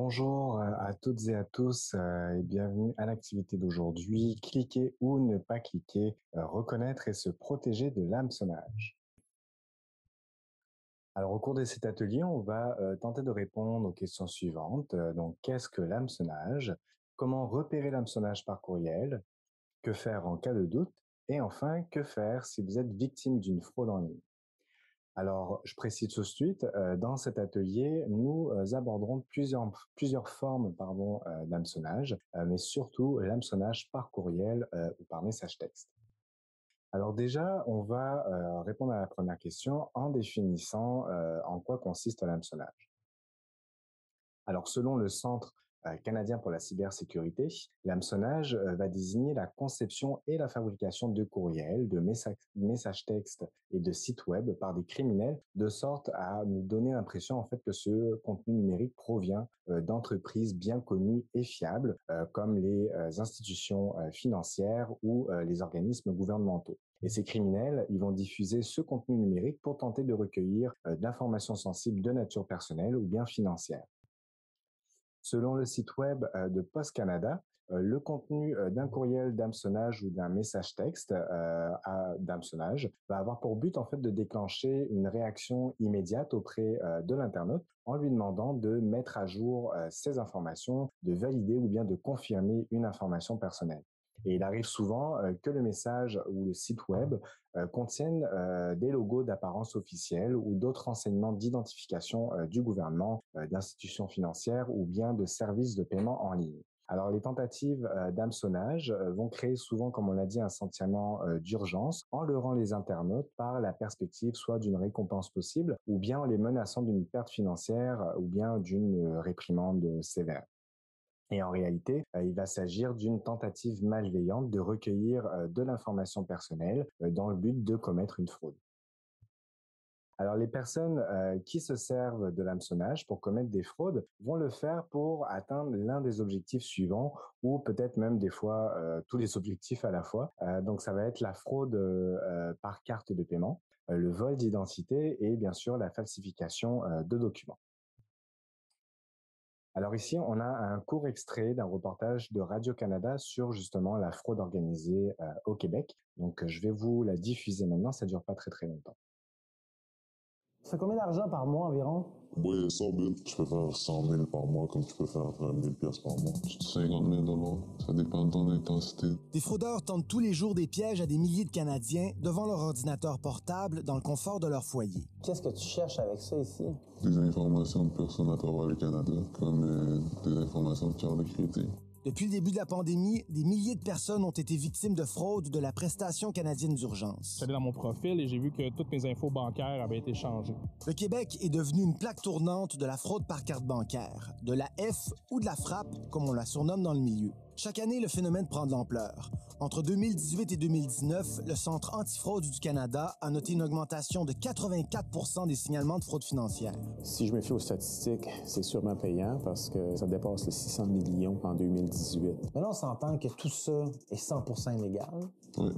Bonjour à toutes et à tous et bienvenue à l'activité d'aujourd'hui. Cliquer ou ne pas cliquer, reconnaître et se protéger de l'hameçonnage. Alors au cours de cet atelier, on va tenter de répondre aux questions suivantes. Donc qu'est-ce que l'hameçonnage? Comment repérer l'hameçonnage par courriel? Que faire en cas de doute? Et enfin, que faire si vous êtes victime d'une fraude en ligne? Alors, je précise tout de suite, dans cet atelier, nous aborderons plusieurs formes d'hameçonnage, mais surtout l'hameçonnage par courriel ou par message texte. Alors déjà, on va répondre à la première question en définissant en quoi consiste l'hameçonnage. Alors, selon le Centre canadien pour la cybersécurité, l'hameçonnage va désigner la conception et la fabrication de courriels, de messages textes et de sites web par des criminels, de sorte à nous donner l'impression en fait que ce contenu numérique provient d'entreprises bien connues et fiables, comme les institutions financières ou les organismes gouvernementaux. Et ces criminels, ils vont diffuser ce contenu numérique pour tenter de recueillir d'informations sensibles de nature personnelle ou bien financière. Selon le site web de Post Canada, le contenu d'un courriel d'hameçonnage ou d'un message texte d'hameçonnage va avoir pour but en fait de déclencher une réaction immédiate auprès de l'internaute en lui demandant de mettre à jour ses informations, de valider ou bien de confirmer une information personnelle. Et il arrive souvent que le message ou le site web contiennent des logos d'apparence officielle ou d'autres renseignements d'identification du gouvernement, d'institutions financières ou bien de services de paiement en ligne. Alors les tentatives d'hameçonnage vont créer souvent, comme on l'a dit, un sentiment d'urgence en leurrant les internautes par la perspective soit d'une récompense possible ou bien en les menaçant d'une perte financière ou bien d'une réprimande sévère. Et en réalité, il va s'agir d'une tentative malveillante de recueillir de l'information personnelle dans le but de commettre une fraude. Alors les personnes qui se servent de l'hameçonnage pour commettre des fraudes vont le faire pour atteindre l'un des objectifs suivants ou peut-être même des fois tous les objectifs à la fois. Donc ça va être la fraude par carte de paiement, le vol d'identité et bien sûr la falsification de documents. Alors ici, on a un court extrait d'un reportage de Radio-Canada sur justement la fraude organisée au Québec. Donc je vais vous la diffuser maintenant, ça dure pas très très longtemps. Ça fait combien d'argent par mois environ? Oui, 100 000. Tu peux faire 100 000 par mois comme tu peux faire 20 000 pièces par mois. 50 000 dollars. Ça dépend de ton intensité. Des fraudeurs tentent tous les jours des pièges à des milliers de Canadiens devant leur ordinateur portable dans le confort de leur foyer. Qu'est-ce que tu cherches avec ça ici? Des informations de personnes à travers le Canada, comme des informations de carte de crédit. Depuis le début de la pandémie, des milliers de personnes ont été victimes de fraude de la prestation canadienne d'urgence. J'allais dans mon profil et j'ai vu que toutes mes infos bancaires avaient été changées. Le Québec est devenu une plaque tournante de la fraude par carte bancaire, de la F ou de la frappe, comme on la surnomme dans le milieu. Chaque année, le phénomène prend de l'ampleur. Entre 2018 et 2019, le Centre antifraude du Canada a noté une augmentation de 84 des signalements de fraude financière. Si je me fie aux statistiques, c'est sûrement payant parce que ça dépasse les 600 millions en 2018. Mais là, on s'entend que tout ça est 100% illégal. Oui.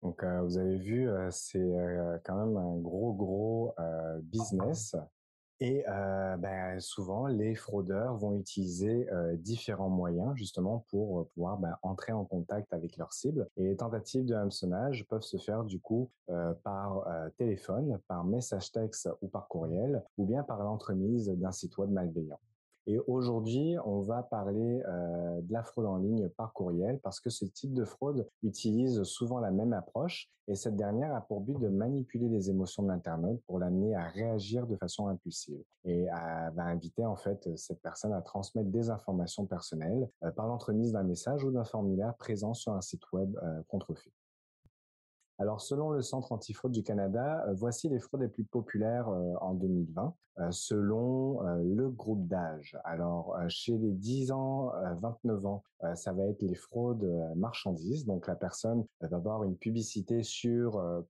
Donc vous avez vu, c'est quand même un gros business. Et souvent, les fraudeurs vont utiliser différents moyens justement pour pouvoir entrer en contact avec leur cible. Et les tentatives de hameçonnage peuvent se faire du coup par téléphone, par message texte ou par courriel, ou bien par l'entremise d'un site web malveillant. Et aujourd'hui, on va parler de la fraude en ligne par courriel parce que ce type de fraude utilise souvent la même approche et cette dernière a pour but de manipuler les émotions de l'internaute pour l'amener à réagir de façon impulsive et va inviter en fait cette personne à transmettre des informations personnelles par l'entremise d'un message ou d'un formulaire présent sur un site web contrefait. Alors, selon le Centre antifraude du Canada, voici les fraudes les plus populaires en 2020, selon le groupe d'âge. Alors, chez les 10 ans, 29 ans, ça va être les fraudes marchandises. Donc, la personne va avoir une publicité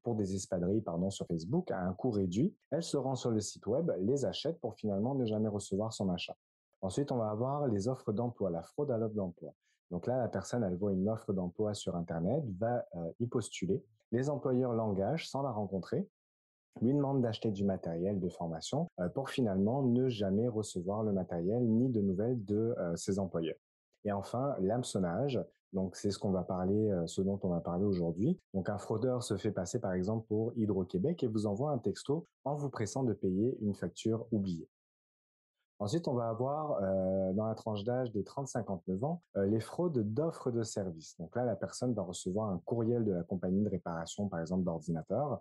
pour des espadrilles, sur Facebook à un coût réduit. Elle se rend sur le site web, les achète pour finalement ne jamais recevoir son achat. Ensuite, on va avoir les offres d'emploi, la fraude à l'offre d'emploi. Donc là, la personne, elle voit une offre d'emploi sur Internet, va y postuler. Les employeurs l'engagent sans la rencontrer. lui demande d'acheter du matériel de formation pour finalement ne jamais recevoir le matériel ni de nouvelles de ses employeurs. Et enfin, l'hameçonnage. Donc, c'est ce ce dont on va parler aujourd'hui. Donc, un fraudeur se fait passer, par exemple, pour Hydro-Québec et vous envoie un texto en vous pressant de payer une facture oubliée. Ensuite, on va avoir dans la tranche d'âge des 30-59 ans les fraudes d'offres de services. Donc là, la personne va recevoir un courriel de la compagnie de réparation, par exemple d'ordinateur.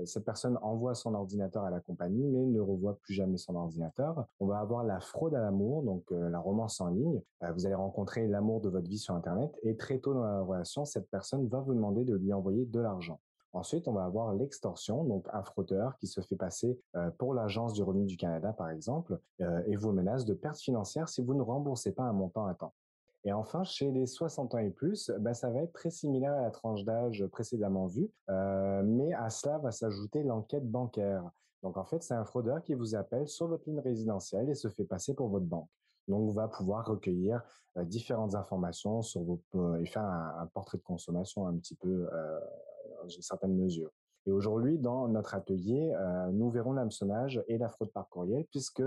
Cette personne envoie son ordinateur à la compagnie, mais ne revoit plus jamais son ordinateur. On va avoir la fraude à l'amour, donc la romance en ligne. Vous allez rencontrer l'amour de votre vie sur Internet et très tôt dans la relation, cette personne va vous demander de lui envoyer de l'argent. Ensuite, on va avoir l'extorsion, donc un fraudeur qui se fait passer pour l'Agence du revenu du Canada, par exemple, et vous menace de pertes financières si vous ne remboursez pas un montant à temps. Et enfin, chez les 60 ans et plus, ça va être très similaire à la tranche d'âge précédemment vue, mais à cela va s'ajouter l'enquête bancaire. Donc en fait, c'est un fraudeur qui vous appelle sur votre ligne résidentielle et se fait passer pour votre banque. Donc, on va pouvoir recueillir différentes informations sur et faire un portrait de consommation un petit peu dans une certaine mesure. Et aujourd'hui, dans notre atelier, nous verrons l'hameçonnage et la fraude par courriel puisque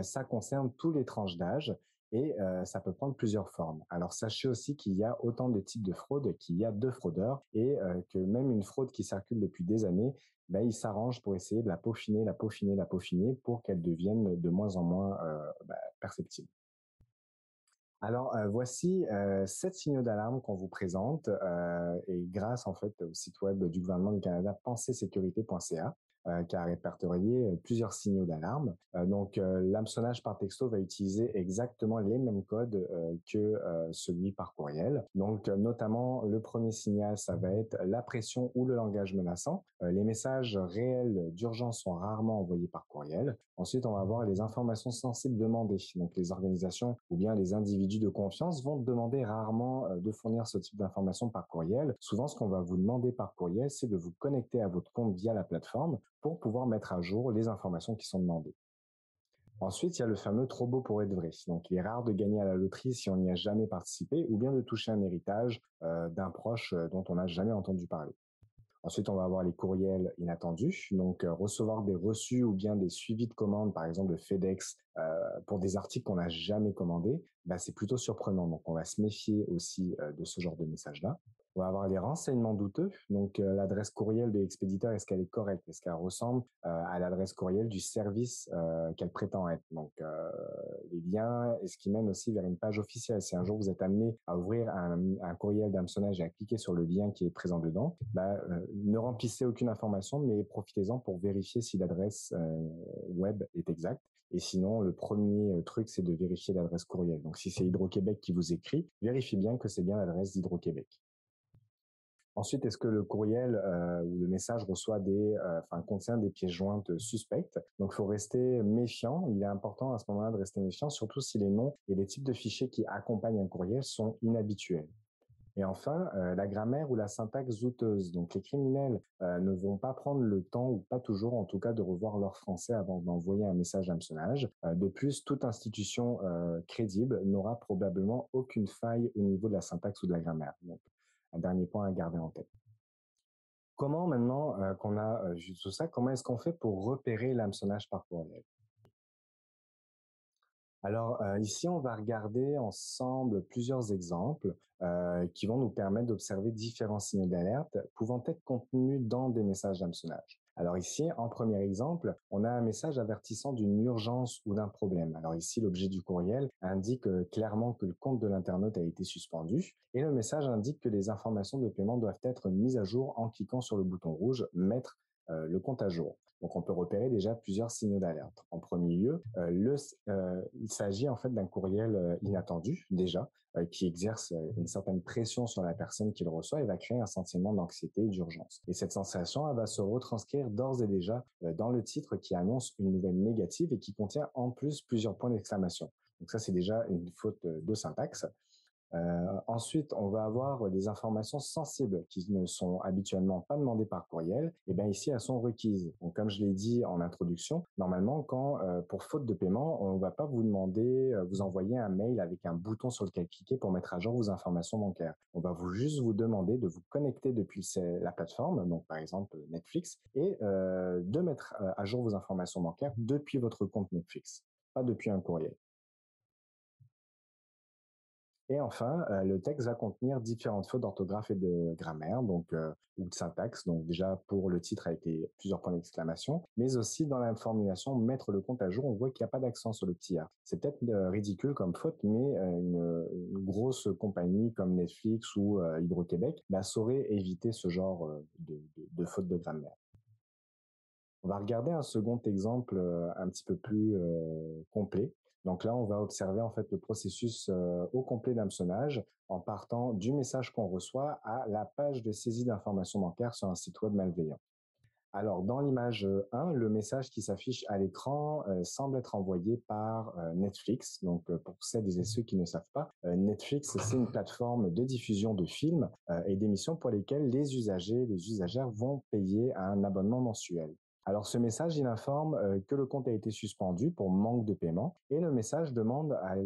ça concerne tous les tranches d'âge et ça peut prendre plusieurs formes. Alors sachez aussi qu'il y a autant de types de fraude qu'il y a de fraudeurs et que même une fraude qui circule depuis des années, ils s'arrangent pour essayer de la peaufiner, la peaufiner, la peaufiner pour qu'elle devienne de moins en moins perceptible. Alors, voici 7 signaux d'alarme qu'on vous présente et grâce en fait au site web du gouvernement du Canada penseesécurité.ca qui a répertorié plusieurs signaux d'alarme. L'hameçonnage par texto va utiliser exactement les mêmes codes que celui par courriel. Donc, notamment, le premier signal, ça va être la pression ou le langage menaçant. Les messages réels d'urgence sont rarement envoyés par courriel. Ensuite, on va avoir les informations sensibles demandées. Donc, les organisations ou bien les individus de confiance vont demander rarement de fournir ce type d'informations par courriel. Souvent, ce qu'on va vous demander par courriel, c'est de vous connecter à votre compte via la plateforme pour pouvoir mettre à jour les informations qui sont demandées. Ensuite, il y a le fameux trop beau pour être vrai. Donc, il est rare de gagner à la loterie si on n'y a jamais participé ou bien de toucher un héritage d'un proche dont on n'a jamais entendu parler. Ensuite, on va avoir les courriels inattendus, donc recevoir des reçus ou bien des suivis de commandes, par exemple de FedEx, pour des articles qu'on n'a jamais commandés, c'est plutôt surprenant. Donc, on va se méfier aussi de ce genre de message-là. On va avoir les renseignements douteux, donc l'adresse courriel de l'expéditeur, est-ce qu'elle est correcte? Est-ce qu'elle ressemble à l'adresse courriel du service qu'elle prétend être? Donc, les liens, est-ce qu'ils mènent aussi vers une page officielle? Si un jour vous êtes amené à ouvrir un courriel d'hameçonnage et à cliquer sur le lien qui est présent dedans, ne remplissez aucune information, mais profitez-en pour vérifier si l'adresse web est exacte. Et sinon, le premier truc, c'est de vérifier l'adresse courriel. Donc, si c'est Hydro-Québec qui vous écrit, vérifiez bien que c'est bien l'adresse d'Hydro-Québec. Ensuite, est-ce que le courriel ou le message contient des pièces jointes suspectes? Donc, il faut rester méfiant. Il est important à ce moment-là de rester méfiant, surtout si les noms et les types de fichiers qui accompagnent un courriel sont inhabituels. Et enfin, la grammaire ou la syntaxe douteuse. Donc, les criminels ne vont pas prendre le temps, ou pas toujours en tout cas, de revoir leur français avant d'envoyer un message d'hameçonnage. De plus, toute institution crédible n'aura probablement aucune faille au niveau de la syntaxe ou de la grammaire. Donc, un dernier point à garder en tête. Comment maintenant qu'on a vu tout ça, comment est-ce qu'on fait pour repérer l'hameçonnage par courriel? Alors ici, on va regarder ensemble plusieurs exemples qui vont nous permettre d'observer différents signaux d'alerte pouvant être contenus dans des messages d'hameçonnage. Alors ici, en premier exemple, on a un message avertissant d'une urgence ou d'un problème. Alors ici, l'objet du courriel indique clairement que le compte de l'internaute a été suspendu et le message indique que les informations de paiement doivent être mises à jour en cliquant sur le bouton rouge « Mettre le compte à jour ». Donc, on peut repérer déjà plusieurs signaux d'alerte. En premier lieu, il s'agit en fait d'un courriel inattendu déjà, qui exerce une certaine pression sur la personne qui le reçoit et va créer un sentiment d'anxiété et d'urgence. Et cette sensation, elle va se retranscrire d'ores et déjà dans le titre qui annonce une nouvelle négative et qui contient en plus plusieurs points d'exclamation. Donc ça, c'est déjà une faute de syntaxe. Ensuite, on va avoir des informations sensibles qui ne sont habituellement pas demandées par courriel. Et bien ici, elles sont requises. Donc, comme je l'ai dit en introduction, normalement, quand pour faute de paiement, on ne va pas vous demander, vous envoyer un mail avec un bouton sur lequel cliquer pour mettre à jour vos informations bancaires. On va juste vous demander de vous connecter depuis la plateforme, donc par exemple Netflix, et de mettre à jour vos informations bancaires depuis votre compte Netflix, pas depuis un courriel. Et enfin, le texte va contenir différentes fautes d'orthographe et de grammaire, donc ou de syntaxe. Donc déjà pour le titre avec plusieurs points d'exclamation, mais aussi dans la formulation mettre le compte à jour, on voit qu'il n'y a pas d'accent sur le petit R. C'est peut-être ridicule comme faute, mais une grosse compagnie comme Netflix ou Hydro-Québec saurait éviter ce genre de faute de grammaire. On va regarder un second exemple un petit peu plus complet. Donc là, on va observer en fait le processus au complet d'hameçonnage en partant du message qu'on reçoit à la page de saisie d'informations bancaires sur un site web malveillant. Alors, dans l'image 1, le message qui s'affiche à l'écran semble être envoyé par Netflix. Donc, pour celles et ceux qui ne savent pas, Netflix, c'est une plateforme de diffusion de films et d'émissions pour lesquelles les usagers, les usagères vont payer un abonnement mensuel. Alors, ce message, il informe que le compte a été suspendu pour manque de paiement et le message demande à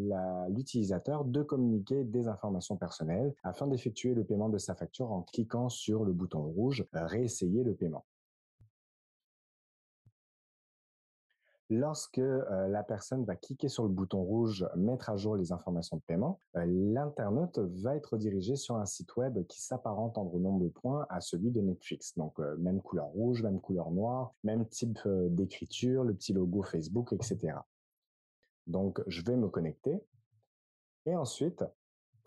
l'utilisateur de communiquer des informations personnelles afin d'effectuer le paiement de sa facture en cliquant sur le bouton rouge « Réessayer le paiement ». Lorsque la personne va cliquer sur le bouton rouge « Mettre à jour les informations de paiement », l'internaute va être dirigé sur un site web qui s'apparente en nombre de points à celui de Netflix. Donc, même couleur rouge, même couleur noire, même type d'écriture, le petit logo Facebook, etc. Donc, je vais me connecter et ensuite,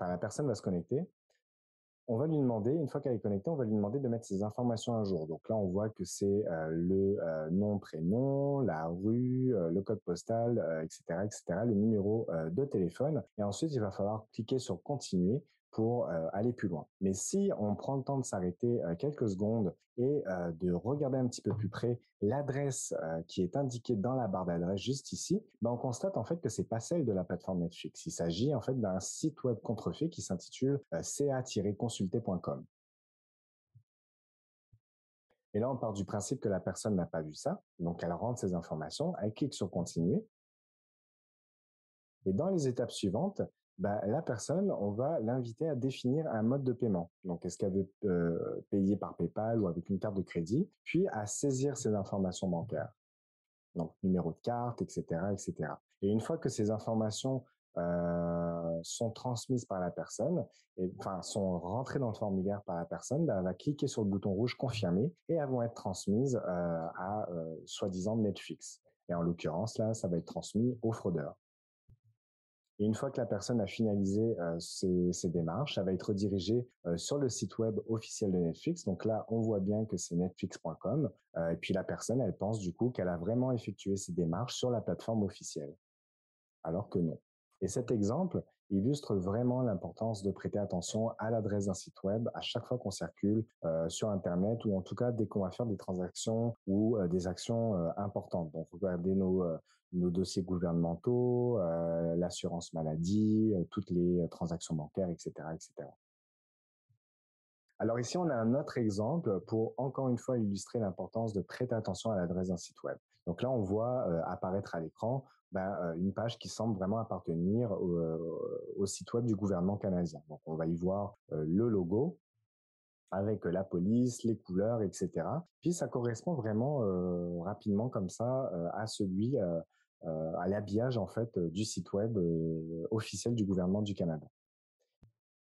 la personne va se connecter. On va lui demander, une fois qu'elle est connectée, on va lui demander de mettre ses informations à jour. Donc là, on voit que c'est le nom, prénom, la rue, le code postal, etc., etc., le numéro de téléphone. Et ensuite, il va falloir cliquer sur continuer pour aller plus loin. Mais si on prend le temps de s'arrêter quelques secondes et de regarder un petit peu plus près l'adresse qui est indiquée dans la barre d'adresse juste ici, on constate en fait que c'est pas celle de la plateforme Netflix. Il s'agit en fait d'un site web contrefait qui s'intitule ca-consulter.com. Et là, on part du principe que la personne n'a pas vu ça, donc elle rentre ses informations, elle clique sur continuer. Et dans les étapes suivantes, la personne, on va l'inviter à définir un mode de paiement. Donc, est-ce qu'elle veut payer par PayPal ou avec une carte de crédit, puis à saisir ses informations bancaires. Donc, numéro de carte, etc., etc. Et une fois que ces informations sont transmises par la personne, sont rentrées dans le formulaire par la personne, elle va cliquer sur le bouton rouge confirmer et elles vont être transmises à soi-disant Netflix. Et en l'occurrence, là, ça va être transmis au fraudeur. Et une fois que la personne a finalisé ses démarches, elle va être redirigée sur le site web officiel de Netflix. Donc là, on voit bien que c'est netflix.com. Et puis la personne, elle pense du coup qu'elle a vraiment effectué ses démarches sur la plateforme officielle. Alors que non. Et cet exemple illustre vraiment l'importance de prêter attention à l'adresse d'un site web à chaque fois qu'on circule sur Internet ou en tout cas dès qu'on va faire des transactions ou des actions importantes. Donc, regardez nos dossiers gouvernementaux, l'assurance maladie, toutes les transactions bancaires, etc., etc. Alors ici, on a un autre exemple pour encore une fois illustrer l'importance de prêter attention à l'adresse d'un site web. Donc là, on voit apparaître à l'écran une page qui semble vraiment appartenir au site web du gouvernement canadien. Donc on va y voir le logo avec la police, les couleurs, etc. Puis ça correspond vraiment rapidement comme ça à l'habillage en fait du site web officiel du gouvernement du Canada.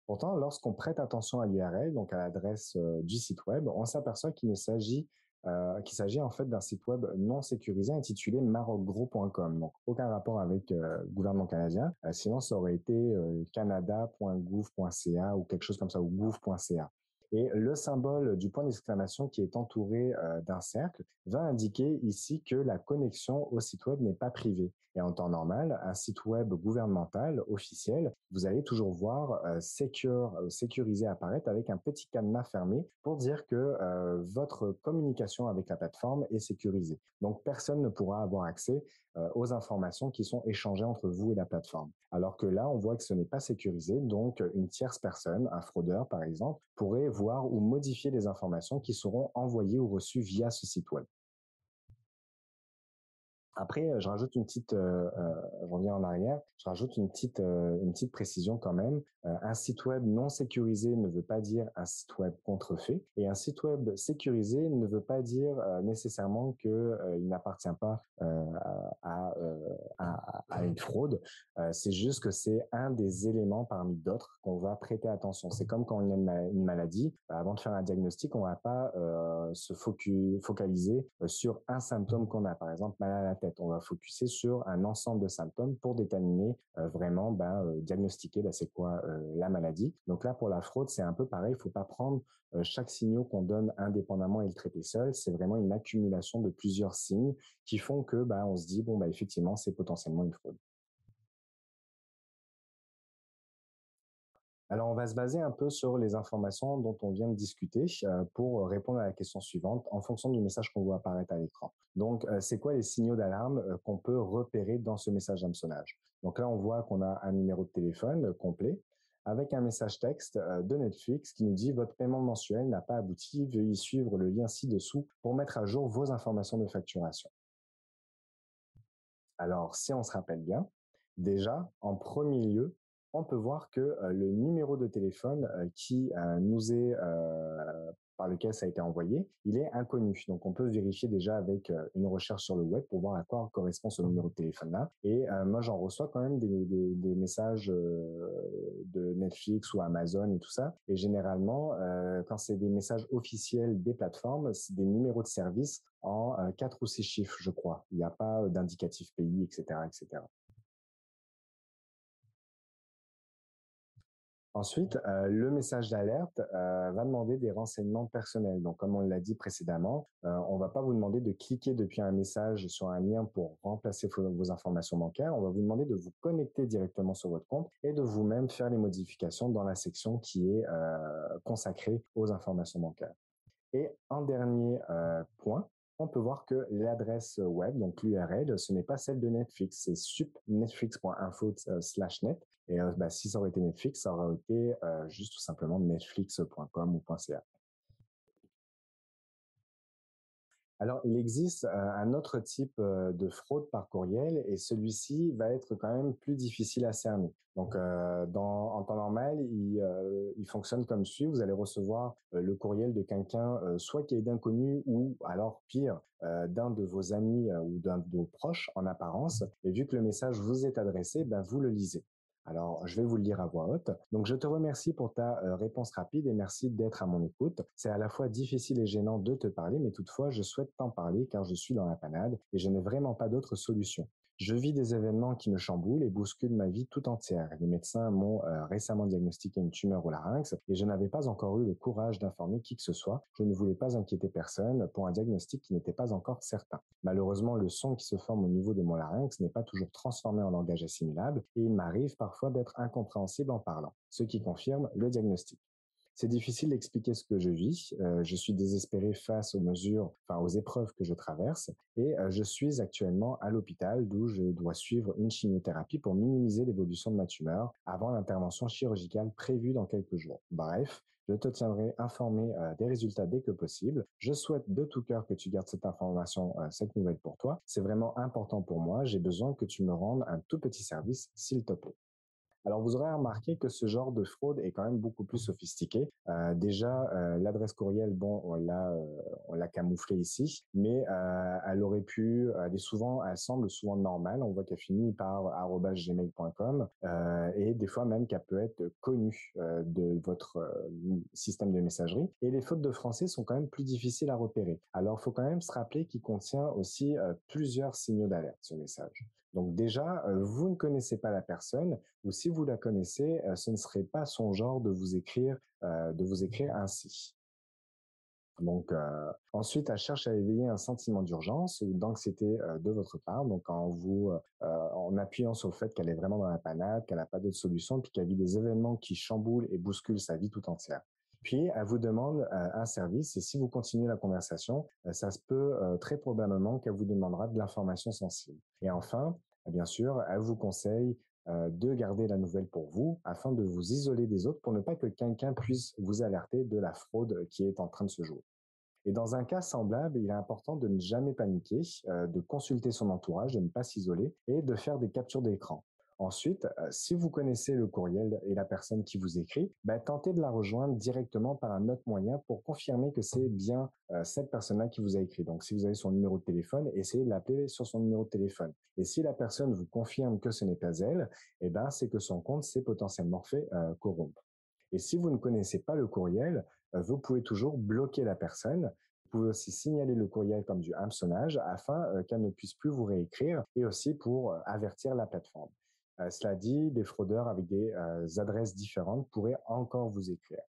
Pourtant, lorsqu'on prête attention à l'URL, donc à l'adresse du site web, on s'aperçoit qu'il s'agit en fait d'un site web non sécurisé intitulé marocgros.com. Donc aucun rapport avec le gouvernement canadien. Sinon, ça aurait été canada.gouv.ca ou quelque chose comme ça, ou gouv.ca. Et le symbole du point d'exclamation qui est entouré d'un cercle va indiquer ici que la connexion au site web n'est pas privée. Et en temps normal, un site web gouvernemental officiel, vous allez toujours voir sécurisé apparaître avec un petit cadenas fermé pour dire que votre communication avec la plateforme est sécurisée. Donc, personne ne pourra avoir accès aux informations qui sont échangées entre vous et la plateforme. Alors que là, on voit que ce n'est pas sécurisé, donc une tierce personne, un fraudeur par exemple, pourrait voir ou modifier les informations qui seront envoyées ou reçues via ce site web. Après, je rajoute je reviens en arrière, je rajoute une petite précision quand même. Un site web non sécurisé ne veut pas dire un site web contrefait, et un site web sécurisé ne veut pas dire nécessairement que il n'appartient pas à une fraude. C'est juste que c'est un des éléments parmi d'autres qu'on va prêter attention. C'est comme quand on a une maladie, avant de faire un diagnostic, on va pas se focaliser sur un symptôme qu'on a, par exemple mal à la tête. On va focuser sur un ensemble de symptômes pour déterminer vraiment, diagnostiquer c'est quoi la maladie. Donc là, pour la fraude, c'est un peu pareil. Il faut pas prendre chaque signal qu'on donne indépendamment et le traiter seul. C'est vraiment une accumulation de plusieurs signes qui font que on se dit effectivement, c'est potentiellement une fraude. Alors, on va se baser un peu sur les informations dont on vient de discuter pour répondre à la question suivante en fonction du message qu'on voit apparaître à l'écran. Donc, c'est quoi les signaux d'alarme qu'on peut repérer dans ce message d'hameçonnage? Donc là, on voit qu'on a un numéro de téléphone complet avec un message texte de Netflix qui nous dit « Votre paiement mensuel n'a pas abouti, veuillez suivre le lien ci-dessous pour mettre à jour vos informations de facturation ». Alors, si on se rappelle bien, déjà, en premier lieu, on peut voir que le numéro de téléphone qui nous est par lequel ça a été envoyé, il est inconnu. Donc, on peut vérifier déjà avec une recherche sur le web pour voir à quoi correspond ce numéro de téléphone-là. Et moi, j'en reçois quand même des messages de Netflix ou Amazon et tout ça. Et généralement, quand c'est des messages officiels des plateformes, c'est des numéros de service en 4 ou 6 chiffres, je crois. Il n'y a pas d'indicatif pays, etc., etc. Ensuite, le message d'alerte va demander des renseignements personnels. Donc, comme on l'a dit précédemment, on va pas vous demander de cliquer depuis un message sur un lien pour remplacer vos informations bancaires. On va vous demander de vous connecter directement sur votre compte et de vous-même faire les modifications dans la section qui est consacrée aux informations bancaires. Et en dernier point, on peut voir que l'adresse web, donc l'URL, ce n'est pas celle de Netflix, c'est supnetflix.info/net. Et si ça aurait été Netflix, ça aurait été juste tout simplement netflix.com ou .ca. Alors, il existe un autre type de fraude par courriel et celui-ci va être quand même plus difficile à cerner. Donc, en temps normal, il fonctionne comme suit. Vous allez recevoir le courriel de quelqu'un, soit qui est d'inconnu ou alors pire, d'un de vos amis ou d'un de vos proches en apparence. Et vu que le message vous est adressé, vous le lisez. Alors, je vais vous le lire à voix haute. Donc, je te remercie pour ta réponse rapide et merci d'être à mon écoute. C'est à la fois difficile et gênant de te parler, mais toutefois, je souhaite t'en parler car je suis dans la panade et je n'ai vraiment pas d'autre solution. Je vis des événements qui me chamboulent et bousculent ma vie tout entière. Les médecins m'ont récemment diagnostiqué une tumeur au larynx et je n'avais pas encore eu le courage d'informer qui que ce soit. Je ne voulais pas inquiéter personne pour un diagnostic qui n'était pas encore certain. Malheureusement, le son qui se forme au niveau de mon larynx n'est pas toujours transformé en langage assimilable et il m'arrive parfois d'être incompréhensible en parlant, ce qui confirme le diagnostic. C'est difficile d'expliquer ce que je vis. Je suis désespéré face aux épreuves que je traverse et je suis actuellement à l'hôpital d'où je dois suivre une chimiothérapie pour minimiser l'évolution de ma tumeur avant l'intervention chirurgicale prévue dans quelques jours. Bref, je te tiendrai informé des résultats dès que possible. Je souhaite de tout cœur que tu gardes cette information, cette nouvelle pour toi. C'est vraiment important pour moi. J'ai besoin que tu me rendes un tout petit service, s'il te plaît. Alors, vous aurez remarqué que ce genre de fraude est quand même beaucoup plus sophistiqué. Déjà, l'adresse courriel, on l'a camouflée ici, mais elle semble souvent normale. On voit qu'elle finit par @gmail.com et des fois même qu'elle peut être connue de votre système de messagerie. Et les fautes de français sont quand même plus difficiles à repérer. Alors, il faut quand même se rappeler qu'il contient aussi plusieurs signaux d'alerte, ce message. Donc déjà, vous ne connaissez pas la personne, ou si vous la connaissez, ce ne serait pas son genre de vous écrire ainsi. Donc ensuite, elle cherche à éveiller un sentiment d'urgence ou d'anxiété de votre part. Donc en appuyant sur le fait qu'elle est vraiment dans la panade, qu'elle n'a pas d'autre solution, puis qu'elle vit des événements qui chamboulent et bousculent sa vie tout entière. Puis, elle vous demande un service et si vous continuez la conversation, ça se peut très probablement qu'elle vous demandera de l'information sensible. Et enfin, bien sûr, elle vous conseille de garder la nouvelle pour vous afin de vous isoler des autres pour ne pas que quelqu'un puisse vous alerter de la fraude qui est en train de se jouer. Et dans un cas semblable, il est important de ne jamais paniquer, de consulter son entourage, de ne pas s'isoler et de faire des captures d'écran. Ensuite, si vous connaissez le courriel et la personne qui vous écrit, tentez de la rejoindre directement par un autre moyen pour confirmer que c'est bien cette personne-là qui vous a écrit. Donc, si vous avez son numéro de téléphone, essayez de l'appeler sur son numéro de téléphone. Et si la personne vous confirme que ce n'est pas elle, c'est que son compte s'est potentiellement fait corrompre. Et si vous ne connaissez pas le courriel, vous pouvez toujours bloquer la personne. Vous pouvez aussi signaler le courriel comme du hameçonnage afin qu'elle ne puisse plus vous réécrire et aussi pour avertir la plateforme. Cela dit, des fraudeurs avec des adresses différentes pourraient encore vous écrire.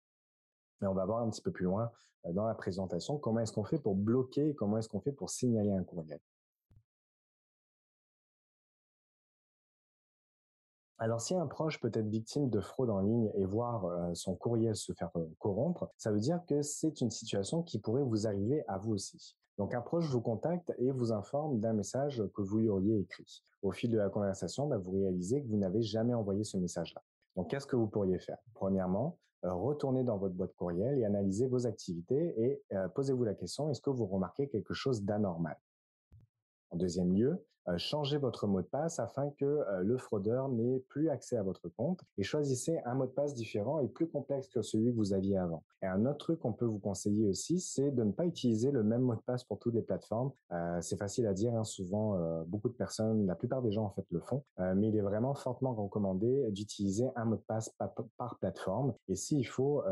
Mais on va voir un petit peu plus loin dans la présentation comment est-ce qu'on fait pour bloquer, comment est-ce qu'on fait pour signaler un courriel. Alors, si un proche peut être victime de fraude en ligne et voir son courriel se faire corrompre, ça veut dire que c'est une situation qui pourrait vous arriver à vous aussi. Donc, un proche vous contacte et vous informe d'un message que vous lui auriez écrit. Au fil de la conversation, vous réalisez que vous n'avez jamais envoyé ce message-là. Donc, qu'est-ce que vous pourriez faire? Premièrement, retournez dans votre boîte courriel et analysez vos activités et posez-vous la question, est-ce que vous remarquez quelque chose d'anormal? En deuxième lieu, changez votre mot de passe afin que le fraudeur n'ait plus accès à votre compte et choisissez un mot de passe différent et plus complexe que celui que vous aviez avant. Et un autre truc qu'on peut vous conseiller aussi, c'est de ne pas utiliser le même mot de passe pour toutes les plateformes. C'est facile à dire, hein, souvent beaucoup de personnes, la plupart des gens en fait le font, mais il est vraiment fortement recommandé d'utiliser un mot de passe par plateforme et s'il faut,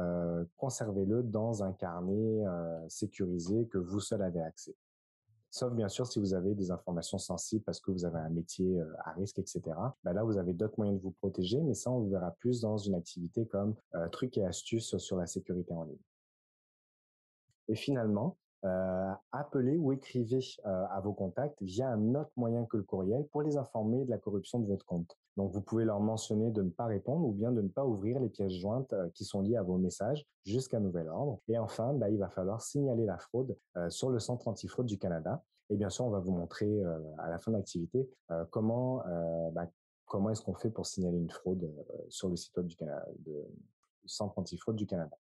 conservez-le dans un carnet sécurisé que vous seul avez accès. Sauf bien sûr si vous avez des informations sensibles parce que vous avez un métier à risque, etc. Là, vous avez d'autres moyens de vous protéger, mais ça, on le verra plus dans une activité comme trucs et astuces sur la sécurité en ligne. Et finalement, appelez ou écrivez à vos contacts via un autre moyen que le courriel pour les informer de la corruption de votre compte. Donc, vous pouvez leur mentionner de ne pas répondre ou bien de ne pas ouvrir les pièces jointes qui sont liées à vos messages jusqu'à nouvel ordre. Et enfin, il va falloir signaler la fraude sur le Centre antifraude du Canada. Et bien sûr, on va vous montrer à la fin de l'activité comment est-ce qu'on fait pour signaler une fraude sur le site web du Canada, du Centre antifraude du Canada.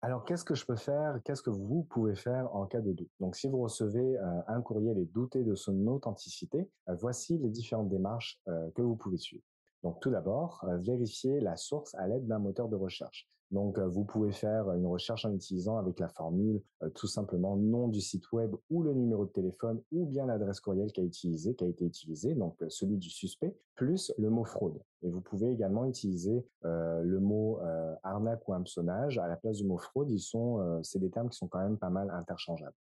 Alors, qu'est-ce que je peux faire? Qu'est-ce que vous pouvez faire en cas de doute? Donc, si vous recevez un courriel et doutez de son authenticité, voici les différentes démarches que vous pouvez suivre. Donc, tout d'abord, vérifiez la source à l'aide d'un moteur de recherche. Donc, vous pouvez faire une recherche en utilisant avec la formule tout simplement nom du site web ou le numéro de téléphone ou bien l'adresse courriel qui a été utilisée, donc celui du suspect, plus le mot fraude. Et vous pouvez également utiliser le mot arnaque ou hameçonnage à la place du mot fraude. C'est des termes qui sont quand même pas mal interchangeables.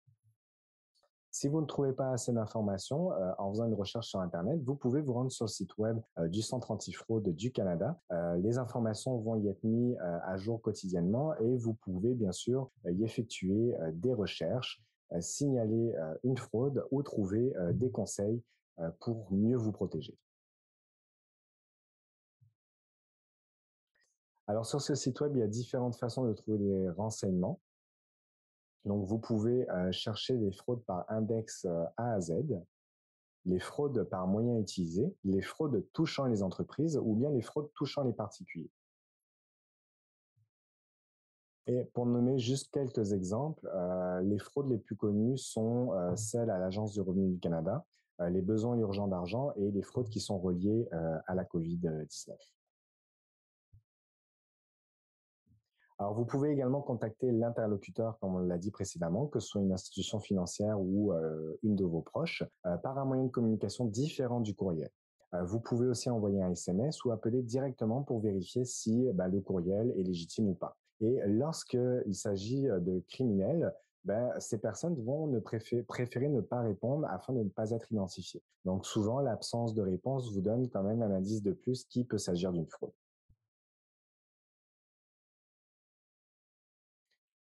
Si vous ne trouvez pas assez d'informations en faisant une recherche sur Internet, vous pouvez vous rendre sur le site web du Centre antifraude du Canada. Les informations vont y être mises à jour quotidiennement et vous pouvez bien sûr y effectuer des recherches, signaler une fraude ou trouver des conseils pour mieux vous protéger. Alors sur ce site web, il y a différentes façons de trouver des renseignements. Donc vous pouvez chercher les fraudes par index A à Z, les fraudes par moyen utilisé, les fraudes touchant les entreprises ou bien les fraudes touchant les particuliers. Et pour nommer juste quelques exemples, les fraudes les plus connues sont celles à l'Agence du revenu du Canada, les besoins urgents d'argent et les fraudes qui sont reliées à la COVID-19. Alors, vous pouvez également contacter l'interlocuteur, comme on l'a dit précédemment, que ce soit une institution financière ou une de vos proches, par un moyen de communication différent du courriel. Vous pouvez aussi envoyer un SMS ou appeler directement pour vérifier si le courriel est légitime ou pas. Et lorsqu'il s'agit de criminels, ces personnes vont préférer ne pas répondre afin de ne pas être identifiées. Donc souvent, l'absence de réponse vous donne quand même un indice de plus qu'il peut s'agir d'une fraude.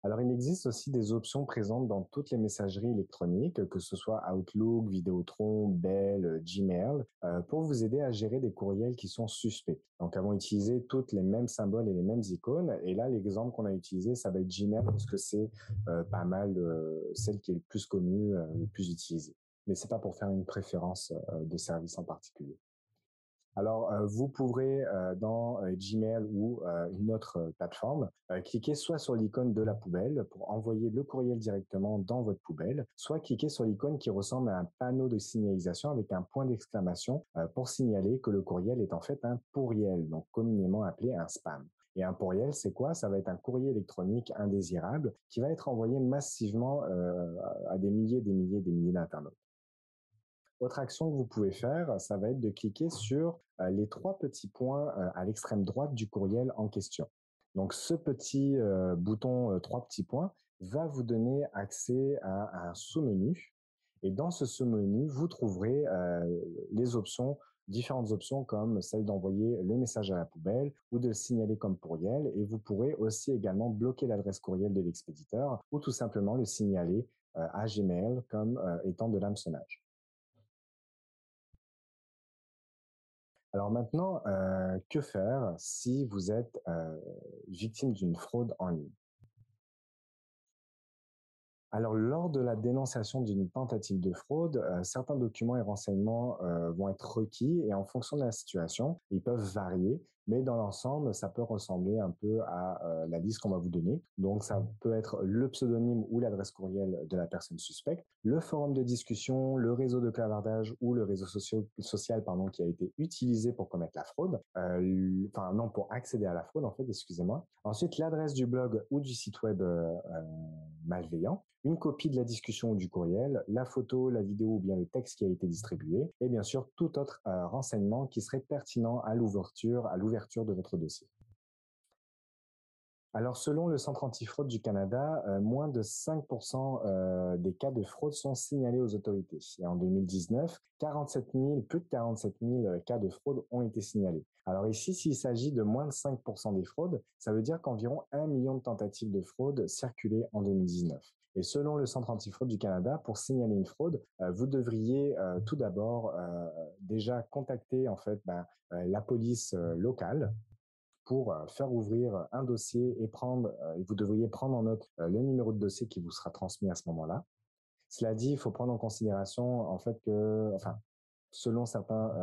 Alors, il existe aussi des options présentes dans toutes les messageries électroniques, que ce soit Outlook, Vidéotron, Bell, Gmail, pour vous aider à gérer des courriels qui sont suspects. Donc, elles vont utiliser toutes les mêmes symboles et les mêmes icônes. Et là, l'exemple qu'on a utilisé, ça va être Gmail parce que c'est pas mal celle qui est le plus connue, le plus utilisée. Mais c'est pas pour faire une préférence de service en particulier. Alors, vous pourrez dans Gmail ou une autre plateforme cliquer soit sur l'icône de la poubelle pour envoyer le courriel directement dans votre poubelle, soit cliquer sur l'icône qui ressemble à un panneau de signalisation avec un point d'exclamation pour signaler que le courriel est en fait un pourriel, donc communément appelé un spam. Et un pourriel, c'est quoi? Ça va être un courrier électronique indésirable qui va être envoyé massivement à des milliers, des milliers d'internautes. Autre action que vous pouvez faire, ça va être de cliquer sur les trois petits points à l'extrême droite du courriel en question. Donc, ce petit bouton trois petits points va vous donner accès à un sous-menu. Et dans ce sous-menu, vous trouverez les options, différentes options comme celle d'envoyer le message à la poubelle ou de le signaler comme pourriel. Et vous pourrez aussi également bloquer l'adresse courriel de l'expéditeur ou tout simplement le signaler à Gmail comme étant de l'hameçonnage. Alors maintenant, que faire si vous êtes victime d'une fraude en ligne? Alors, lors de la dénonciation d'une tentative de fraude, certains documents et renseignements vont être requis et en fonction de la situation, ils peuvent varier, mais dans l'ensemble, ça peut ressembler un peu à la liste qu'on va vous donner. Donc, ça peut être le pseudonyme ou l'adresse courriel de la personne suspecte, le forum de discussion, le réseau de clavardage ou le réseau social qui a été utilisé pour commettre la fraude, enfin non, pour accéder à la fraude en fait, excusez-moi. Ensuite, l'adresse du blog ou du site web malveillant, une copie de la discussion ou du courriel, la photo, la vidéo ou bien le texte qui a été distribué, et bien sûr tout autre renseignement qui serait pertinent à l'ouverture de votre dossier. Alors, selon le Centre antifraude du Canada, moins de 5% des cas de fraude sont signalés aux autorités. Et en 2019, plus de 47 000 cas de fraude ont été signalés. Alors ici, s'il s'agit de moins de 5% des fraudes, ça veut dire qu'environ 1 million de tentatives de fraude circulaient en 2019. Et selon le Centre antifraude du Canada, pour signaler une fraude, vous devriez tout d'abord déjà contacter en fait la police locale pour faire ouvrir un dossier et vous devriez prendre en note le numéro de dossier qui vous sera transmis à ce moment-là. Cela dit, il faut prendre en considération en fait selon certains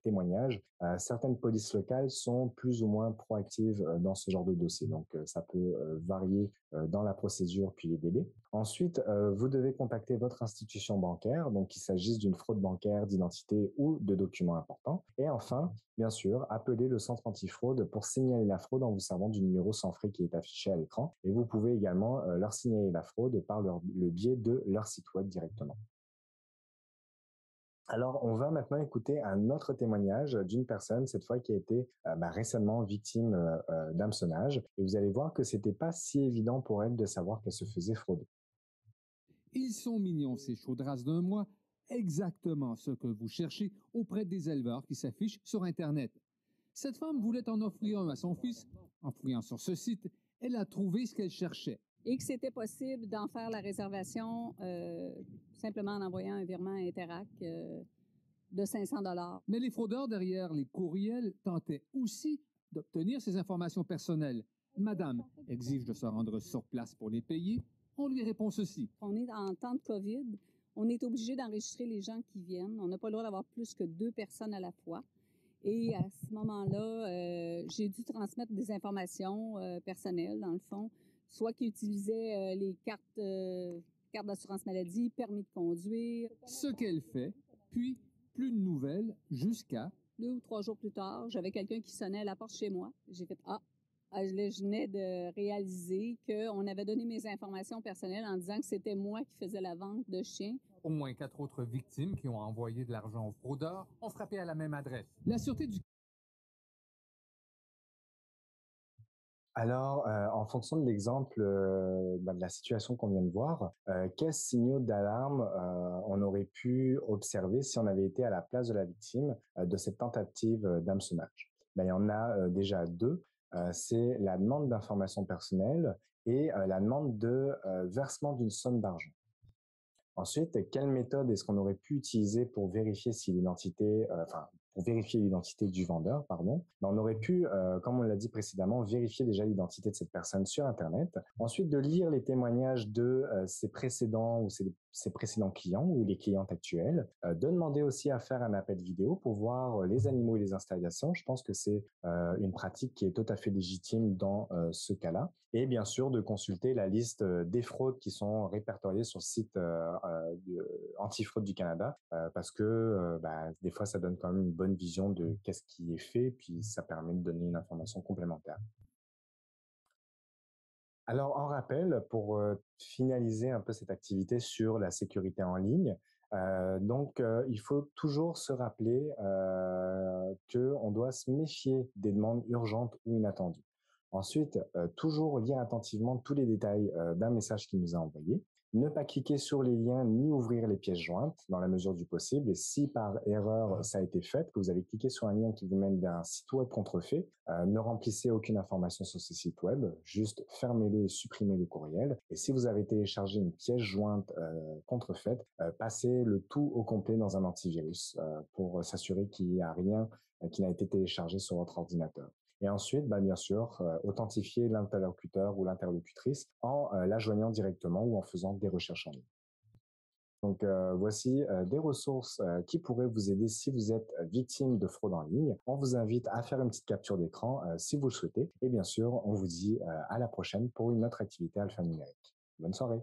témoignages, certaines polices locales sont plus ou moins proactives dans ce genre de dossier. Donc, ça peut varier dans la procédure puis les délais. Ensuite, vous devez contacter votre institution bancaire, donc qu'il s'agisse d'une fraude bancaire, d'identité ou de documents importants. Et enfin, bien sûr, appelez le centre antifraude pour signaler la fraude en vous servant du numéro sans frais qui est affiché à l'écran. Et vous pouvez également leur signaler la fraude par le biais de leur site web directement. Alors, on va maintenant écouter un autre témoignage d'une personne, cette fois qui a été récemment victime d'hameçonnage. Et vous allez voir que c'était pas si évident pour elle de savoir qu'elle se faisait frauder. Ils sont mignons, ces chaudasses d'un mois, exactement ce que vous cherchez auprès des éleveurs qui s'affichent sur Internet. Cette femme voulait en offrir un à son fils. En fouillant sur ce site, elle a trouvé ce qu'elle cherchait. Et que c'était possible d'en faire la réservation simplement en envoyant un virement à Interac de 500 $. Mais les fraudeurs derrière les courriels tentaient aussi d'obtenir ces informations personnelles. Madame exige de se rendre sur place pour les payer. On lui répond ceci. On est en temps de COVID. On est obligé d'enregistrer les gens qui viennent. On n'a pas le droit d'avoir plus que 2 personnes à la fois. Et à ce moment-là, j'ai dû transmettre des informations personnelles, dans le fond, soit qui utilisaient les cartes d'assurance maladie, permis de conduire. Ce qu'elle fait, puis plus de nouvelles jusqu'à... 2 ou 3 jours plus tard, j'avais quelqu'un qui sonnait à la porte chez moi. J'ai fait « Ah! » Je venais de réaliser qu'on avait donné mes informations personnelles en disant que c'était moi qui faisais la vente de chiens. Au moins 4 autres victimes qui ont envoyé de l'argent aux fraudeurs ont frappé à la même adresse. La Sûreté du... Alors, en fonction de l'exemple de la situation qu'on vient de voir, quels signaux d'alarme on aurait pu observer si on avait été à la place de la victime de cette tentative d'hameçonnage? Il y en a déjà 2. C'est la demande d'informations personnelles et la demande de versement d'une somme d'argent. Ensuite, quelle méthode est-ce qu'on aurait pu utiliser pour vérifier si l'identité, pour vérifier l'identité du vendeur, pardon. On aurait pu, comme on l'a dit précédemment, vérifier déjà l'identité de cette personne sur Internet. Ensuite, de lire les témoignages de ses précédents ou ses précédents clients ou les clientes actuelles. De demander aussi à faire un appel vidéo pour voir les animaux et les installations. Je pense que c'est une pratique qui est tout à fait légitime dans ce cas-là. Et bien sûr, de consulter la liste des fraudes qui sont répertoriées sur le site antifraude du Canada, parce que des fois, ça donne quand même une bonne vision de qu'est-ce qui est fait, puis ça permet de donner une information complémentaire. Alors, en rappel, pour finaliser un peu cette activité sur la sécurité en ligne, il faut toujours se rappeler qu'on doit se méfier des demandes urgentes ou inattendues. Ensuite, toujours lire attentivement tous les détails d'un message qui nous a envoyé. Ne pas cliquer sur les liens ni ouvrir les pièces jointes dans la mesure du possible. Et si par erreur ça a été fait, que vous avez cliqué sur un lien qui vous mène vers un site web contrefait, ne remplissez aucune information sur ce site web, juste fermez-le et supprimez le courriel. Et si vous avez téléchargé une pièce jointe contrefaite, passez le tout au complet dans un antivirus pour s'assurer qu'il n'y a rien qui n'a été téléchargé sur votre ordinateur. Et ensuite, bien sûr, authentifier l'interlocuteur ou l'interlocutrice en la joignant directement ou en faisant des recherches en ligne. Donc, voici des ressources qui pourraient vous aider si vous êtes victime de fraude en ligne. On vous invite à faire une petite capture d'écran si vous le souhaitez. Et bien sûr, on vous dit à la prochaine pour une autre activité alphanumérique. Bonne soirée.